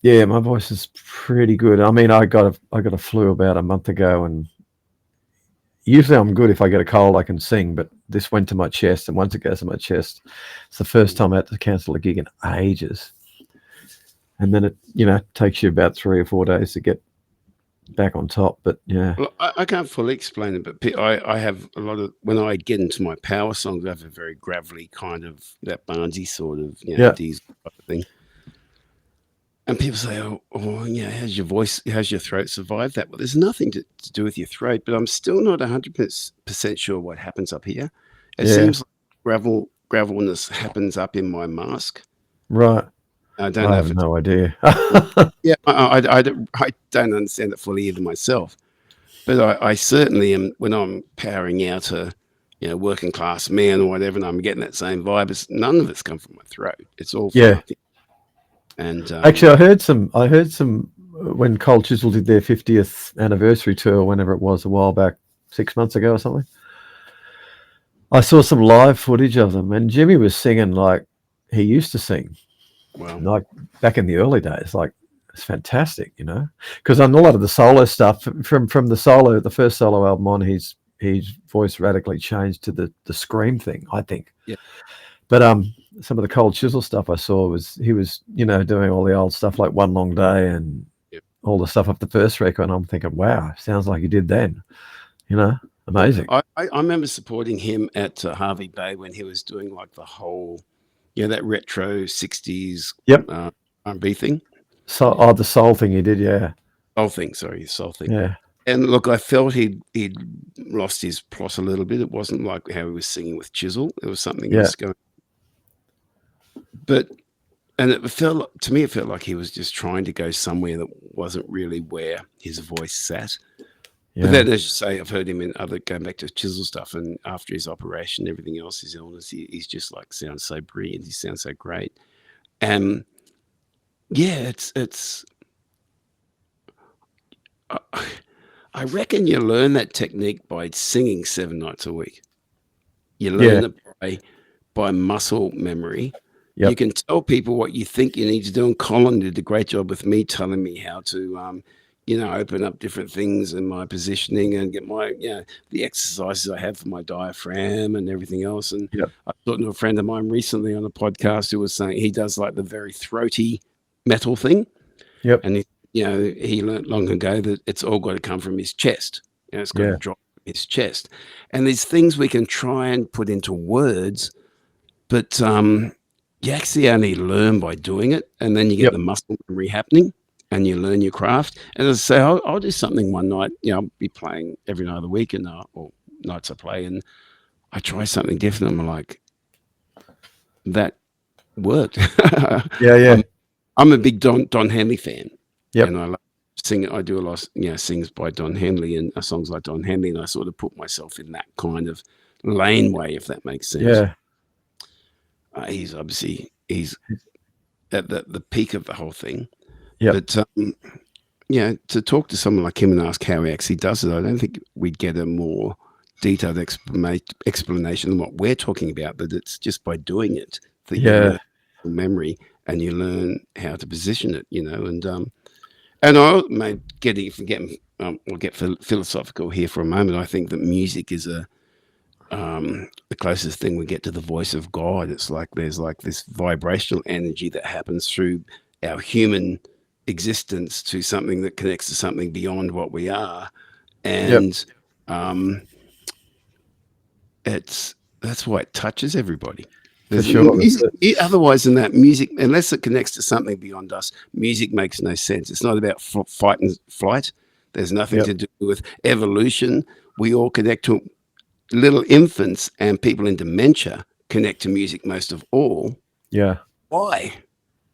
yeah, my voice is pretty good. I mean, I got a flu about a month ago, and usually I'm good. If I get a cold, I can sing, but this went to my chest, and once it goes to my chest, it's the first time I had to cancel a gig in ages. And then it takes you about 3 or 4 days to get back on top. But yeah, well, I can't fully explain it, but I have a lot of, when I get into my power songs, I have a very gravelly kind of, that Barnesy sort of, diesel type of thing. And people say, oh, how's your throat survived that? Well, there's nothing to do with your throat, but I'm still not 100% sure what happens up here. It seems like gravelness happens up in my mask. Right. I don't know. I have no idea. Yeah, I don't understand it fully either myself. But I certainly am, when I'm powering out a working class man or whatever, and I'm getting that same vibe. None of it's come from my throat. It's all from nothing. And actually, I heard some when Cold Chisel did their 50th anniversary tour, whenever it was, a while back, 6 months ago or something. I saw some live footage of them, and Jimmy was singing like he used to sing. Wow. Like back in the early days, like It's fantastic, you know, because on a lot of the solo stuff from the first solo album on, his voice radically changed to the scream thing, I think. Yeah. But some of the Cold Chisel stuff I saw was he was, you know, doing all the old stuff like One Long Day and all the stuff off the first record, and I'm thinking, wow, sounds like he did then, you know, amazing. I remember supporting him at Harvey Bay when he was doing like the whole, that retro 60s R&B thing. So, the soul thing he did, yeah. Soul thing. Yeah. And look, I felt he'd lost his plot a little bit. It wasn't like how he was singing with Chisel. There was something else going. And it felt like he was just trying to go somewhere that wasn't really where his voice sat. Yeah. But then, as you say, I've heard him in going back to Chisel stuff, and after his operation, everything else, his illness, he's just like sounds so brilliant. He sounds so great. And it's. I reckon you learn that technique by singing 7 nights a week. You learn it by muscle memory. Yep. You can tell people what you think you need to do. And Colin did a great job with me telling me how to, open up different things in my positioning and get my, the exercises I have for my diaphragm and everything else. And I talked to a friend of mine recently on a podcast who was saying he does like the very throaty metal thing. Yep. And he learned long ago that it's all got to come from his chest. It's got to drop from his chest. And there's things we can try and put into words, but you actually only learn by doing it, and then you get the muscle memory happening, and you learn your craft. And as I say, I'll do something one night. I'll be playing every night of the week, or nights I play, and I try something different. I'm like, that worked. I'm a big Don Henley fan. Yep. And I love singing. I do a lot of sings by Don Henley and songs like Don Henley, and I sort of put myself in that kind of laneway, if that makes sense. Yeah. He's at the peak of the whole thing. Yeah. But to talk to someone like him and ask how he actually does it, I don't think we'd get a more detailed explanation than what we're talking about. But it's just by doing it that you learn memory and you learn how to position it. And I may we'll get philosophical here for a moment. I think that music is the closest thing we get to the voice of God. It's like there's like this vibrational energy that happens through our human existence to something that connects to something beyond what we are. And that's why it touches everybody. For sure. Otherwise than that, music, unless it connects to something beyond us, music makes no sense. It's not about fight and flight. There's nothing to do with evolution. We all connect to little infants, and people in dementia connect to music most of all. Yeah. Why?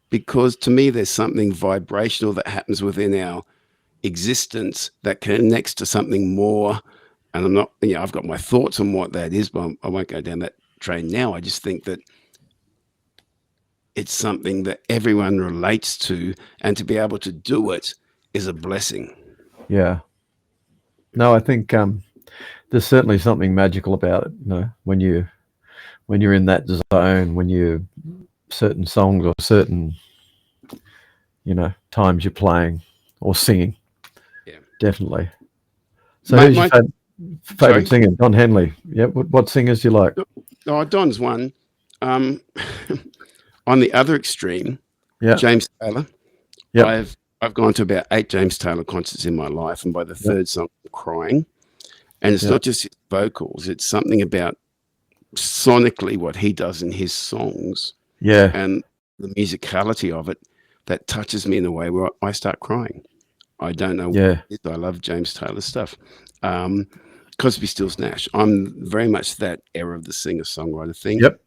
Because to me, there's something vibrational that happens within our existence that connects to something more. And I'm not, I've got my thoughts on what that is, but I won't go down that train now. I just think that it's something that everyone relates to, and to be able to do it is a blessing. Yeah. No, I think there's certainly something magical about it. When you're in that zone, when you certain songs or certain times you're playing or singing. Yeah, definitely. So who's your favorite singer? Don Henley. Yeah. What singers do you like? Oh, Don's one. On the other extreme, James Taylor. Yeah. I've gone to about 8 James Taylor concerts in my life, and by the third song, I'm crying. And it's not just his vocals; it's something about sonically what he does in his songs, and the musicality of it that touches me in a way where I start crying. I don't know what it is. I love James Taylor stuff. Crosby, Stills, Nash. I'm very much that era of the singer-songwriter thing. Yep.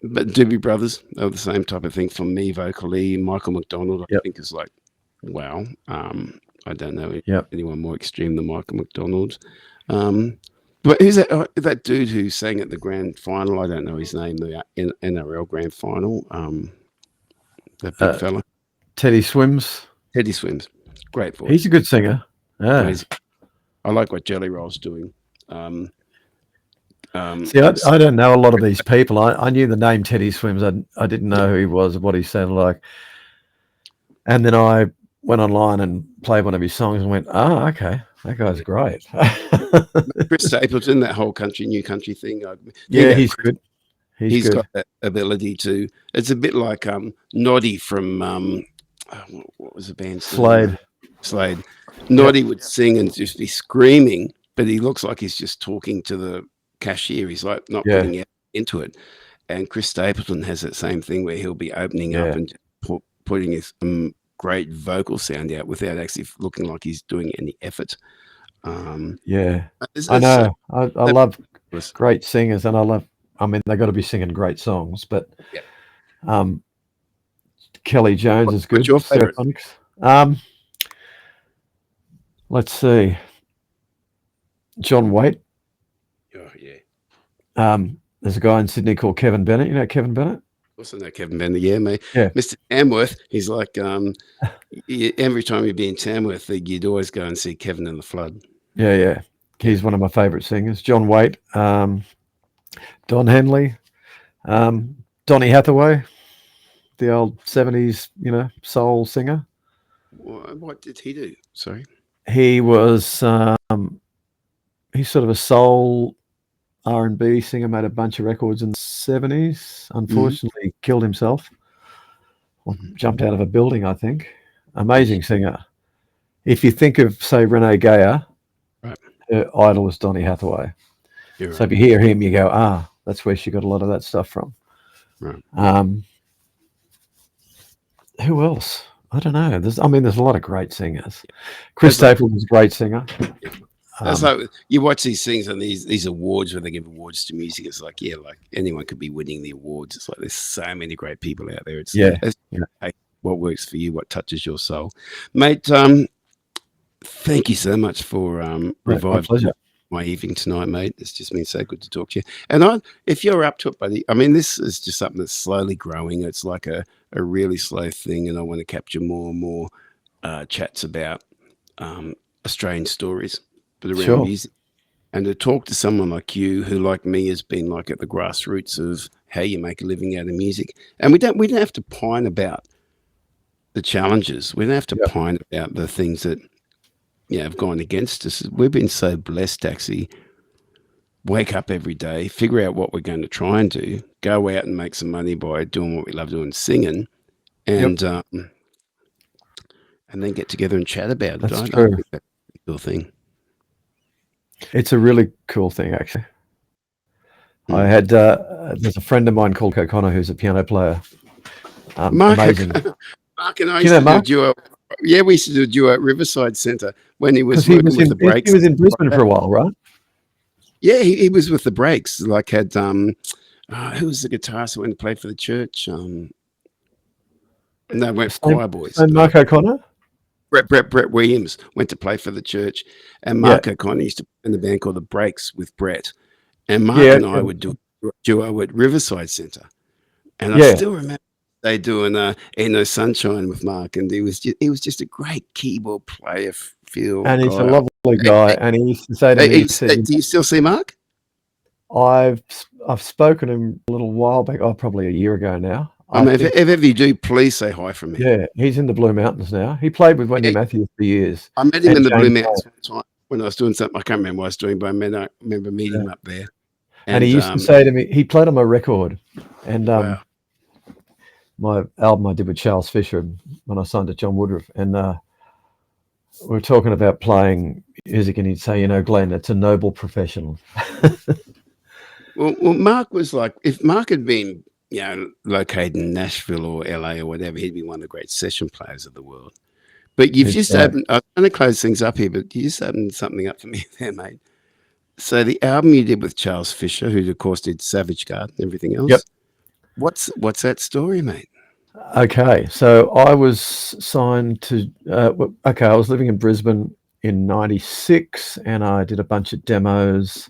But Doobie Brothers are the same type of thing for me vocally. Michael McDonald, I think, is like, wow. I don't know anyone more extreme than Michael McDonald. But who's that dude who sang at the grand final? I don't know his name. The NRL grand final. That big fella. Teddy Swims. Teddy Swims. Great voice. He's a good singer. Amazing. I like what Jelly Roll's doing. See, I don't know a lot of these people. I knew the name Teddy Swims. I didn't know who he was, what he sounded like. And then I went online and played one of his songs and went, "Oh, okay, that guy's great." Chris Stapleton, that whole new country thing. Yeah, he's good. He's got that ability to. It's a bit like Noddy from what was the band's name? Slade. Noddy would sing and just be screaming, but he looks like he's just talking to the cashier. He's like not putting effort into it. And Chris Stapleton has that same thing where he'll be opening up and putting his great vocal sound out without actually looking like he's doing any effort. I know. I love great singers, and I mean, they got to be singing great songs, but Kelly Jones is good. What's your favorite? Let's see. John Waite. Oh, yeah. There's a guy in Sydney called Kevin Bennett. You know Kevin Bennett? Also know Kevin Bennett, yeah, mate. Yeah. Mr. Tamworth, he's like, every time you'd be in Tamworth, you'd always go and see Kevin in the Flood. Yeah. He's one of my favourite singers. John Waite, Don Henley, Donny Hathaway, the old 70s, soul singer. What did he do? Sorry. He was, he's sort of a soul R&B singer, made a bunch of records in the 70s. Unfortunately, killed himself. Jumped out of a building, I think. Amazing singer. If you think of, say, Renee Gayer, her idol was Donny Hathaway. So if you hear him, you go, that's where she got a lot of that stuff from. Right. Who else? I don't know. There's a lot of great singers. Chris Stapleton's a great singer. That's like you watch these things and these awards where they give awards to music. It's like, like anyone could be winning the awards. It's like there's so many great people out there. It's hey, what works for you, what touches your soul, mate. Thank you so much for reviving my evening tonight, mate. It's just been so good to talk to you. And if you're up to it, buddy, I mean, this is just something that's slowly growing. It's like a really slow thing, and I want to capture more and more chats about Australian stories, but around music. And to talk to someone like you, who, like me, has been like at the grassroots of how you make a living out of music. And we don't have to pine about the challenges. We don't have to pine about the things that have gone against us. We've been so blessed to actually wake up every day, figure out what we're going to try and do, go out and make some money by doing what we love doing, singing, and then get together and chat about it. That's true. I think that's a cool thing. It's a really cool thing, actually. I had there's a friend of mine called O'Connor who's a piano player. Amazing. Mark and I used to do a duo. Yeah, we used to do a duo at Riverside Centre when he was working with the Breaks. He was in Brisbane for a while, right? Yeah, he was with the Breaks. Like had who was the guitarist that went to play for the church? No, went for Choir Boys. And Mark O'Connor? Brett Williams went to play for the church, and Mark O'Connor used to play in the band called the Breaks with Brett, and Mark and I would do a duo at Riverside Centre, and I still remember they doing "Ain't No Sunshine" with Mark, and he was just a great keyboard player. And he's a lovely guy, and he used to say to me, "Do you still see Mark?" I've spoken to him a little while back, probably a year ago now. I mean, if ever you do, please say hi from me. Yeah, he's in the Blue Mountains now. He played with Wendy Matthews for years. I met him in the Blue Mountains one time when I was doing something. I can't remember what I was doing, but I remember meeting him up there. And he used to say to me, he played on my record, and my album I did with Charles Fisher when I signed to John Woodruff, and we were talking about playing music, and he'd say, Glenn, it's a noble profession. Well, Mark was like, if Mark had been, located in Nashville or LA or whatever, he'd be one of the great session players of the world. But you've just opened, I'm going to close things up here, but you just opened something up for me there, mate. So the album you did with Charles Fisher, who of course did Savage Garden and everything else. Yep. What's that story, mate? Okay, so I was signed to, I was living in Brisbane in 96, and I did a bunch of demos,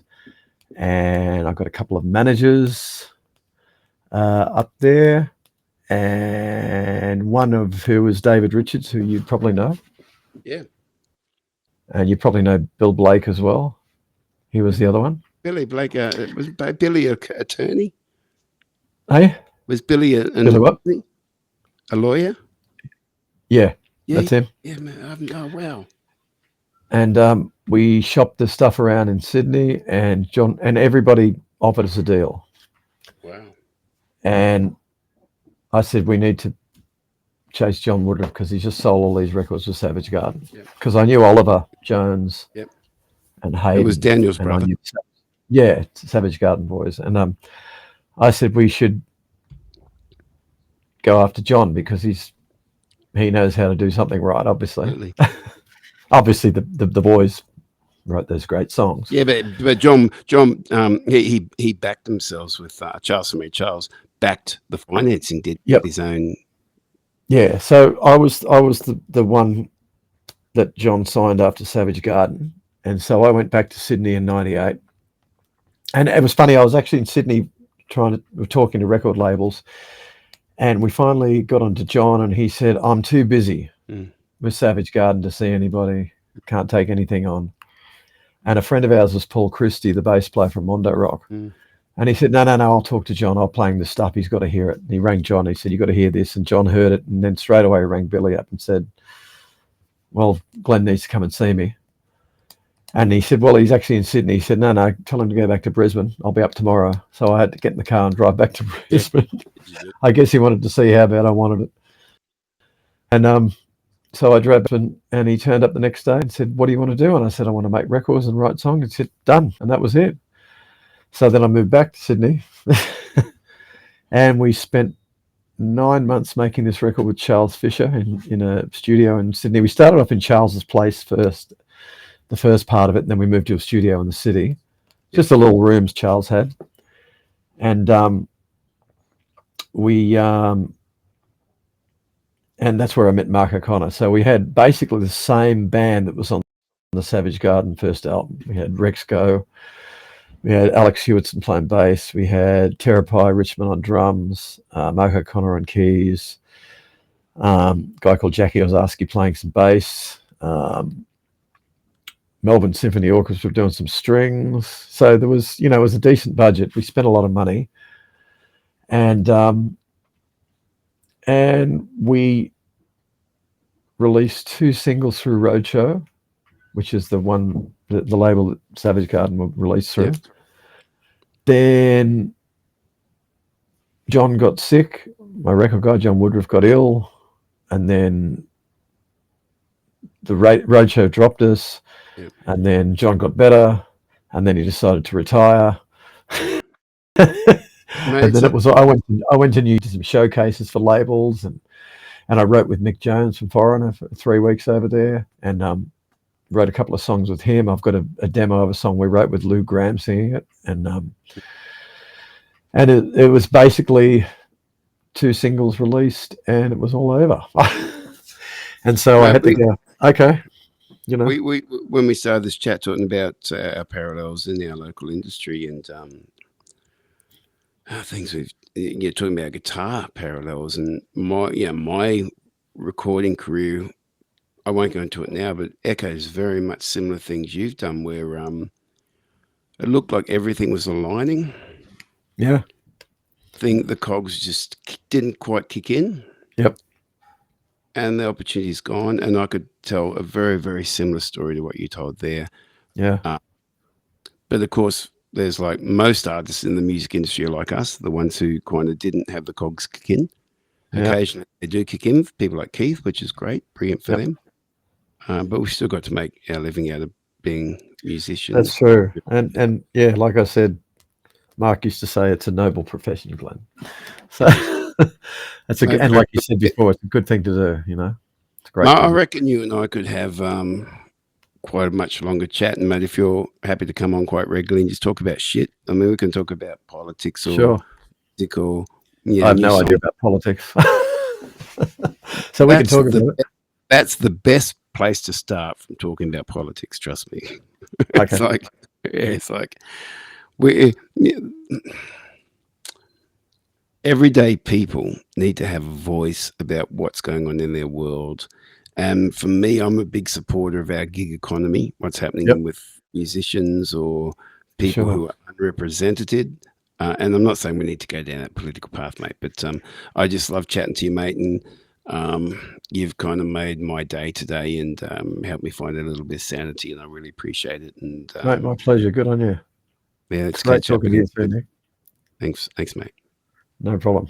and I got a couple of managers up there, and one of who was David Richards, who you'd probably know. Yeah. And you probably know Bill Blake as well. He was the other one. Billy Blake, was Billy an attorney? Hey? Was Billy a lawyer? Yeah, Yeah, that's him. yeah, man. Oh, wow. And we shopped the stuff around in Sydney, and John and everybody offered us a deal. Wow. And I said we need to chase John Woodruff because he just sold all these records with Savage Garden. Yep. Because I knew Oliver Jones Yep. and It was Hayden, Daniel's and I brother. knew, yeah, Savage Garden boys. And I said we should go after John because he knows how to do something right. Absolutely. Obviously the boys wrote those great songs. Yeah, but John, he backed themselves with Charles and Charles backed the financing, did Yep. his own. Yeah, so I was the one that John signed after Savage Garden, and so I went back to Sydney in '98. And it was funny. I was actually in Sydney we're talking to record labels, and we finally got onto John, and he said, "I'm too busy with Savage Garden to see anybody. Can't take anything on." And a friend of ours was Paul Christie, the bass player from Mondo Rock. And he said, no, I'll talk to John. I'll playing this stuff. He's got to hear it. And he rang John. He said, you got to hear this. And John heard it. And then straight away rang Billy up and said, well, Glenn needs to come and see me. And he said, well, he's actually in Sydney. He said, no, tell him to go back to Brisbane. I'll be up tomorrow. So I had to get in the car and drive back to Brisbane. I guess he wanted to see how bad I wanted it. And so I drove and he turned up the next day and said, what do you want to do? And I said, I want to make records and write songs. And he said, done. And that was it. So then I moved back to Sydney and we spent 9 months making this record with Charles Fisher in a studio in Sydney. We started off in Charles's place first, the first part of it, and then we moved to a studio in the city, just the little rooms Charles had. And and that's where I met Mark O'Connor. So we had basically the same band that was on the Savage Garden first album. We had Rex Go. We had Alex Hewitson playing bass. We had Terapi Richmond on drums, Mark O'Connor on keys, guy called Jackie Ozarski playing some bass, Melbourne Symphony Orchestra doing some strings. So there was, it was a decent budget. We spent a lot of money. And we released 2 singles through Roadshow, which is the label that Savage Garden will release through. Yeah. Then John got sick. My record guy, John Woodruff, got ill. And then the Roadshow dropped us. Yep. And then John got better. And then he decided to retire. And then I went to New to some showcases for labels, and I wrote with Mick Jones from Foreigner for 3 weeks over there, and wrote a couple of songs with him. I've got a demo of a song we wrote with Lou Gramm singing it, and it was basically 2 singles released, and it was all over. And so I had to go, okay, We when we started this chat talking about our parallels in our local industry and things you're talking about guitar parallels, and my recording career, I won't go into it now, but echoes very much similar things you've done where it looked like everything was aligning. Yeah. The cogs just didn't quite kick in. Yep. And the opportunity's gone, and I could tell a very, very similar story to what you told there. Yeah. But of course, there's like most artists in the music industry are like us, the ones who kind of didn't have the cogs kick in. Yeah. Occasionally they do kick in, people like Keith, which is great, brilliant for them. But we've still got to make our living out of being musicians. That's true. And yeah, like I said, Mark used to say it's a noble profession, Glenn. So that's and like you said before, it's a good thing to do, It's great. I reckon you and I could have quite a much longer chat, and mate, if you're happy to come on quite regularly and just talk about shit. I mean, we can talk about politics or music or I have no idea about politics. So we can talk about it. That's the best place to start from talking about politics, trust me. Okay. It's like everyday people need to have a voice about what's going on in their world. And for me, I'm a big supporter of our gig economy, what's happening with musicians or people who are unrepresented. And I'm not saying we need to go down that political path, mate, but I just love chatting to you, mate. And You've kind of made my day today and helped me find a little bit of sanity, and I really appreciate it. And Mate, my pleasure. Good on you. yeah, It's let's great catch up talking to you again too, soon. Nick. Thanks, mate. No problem.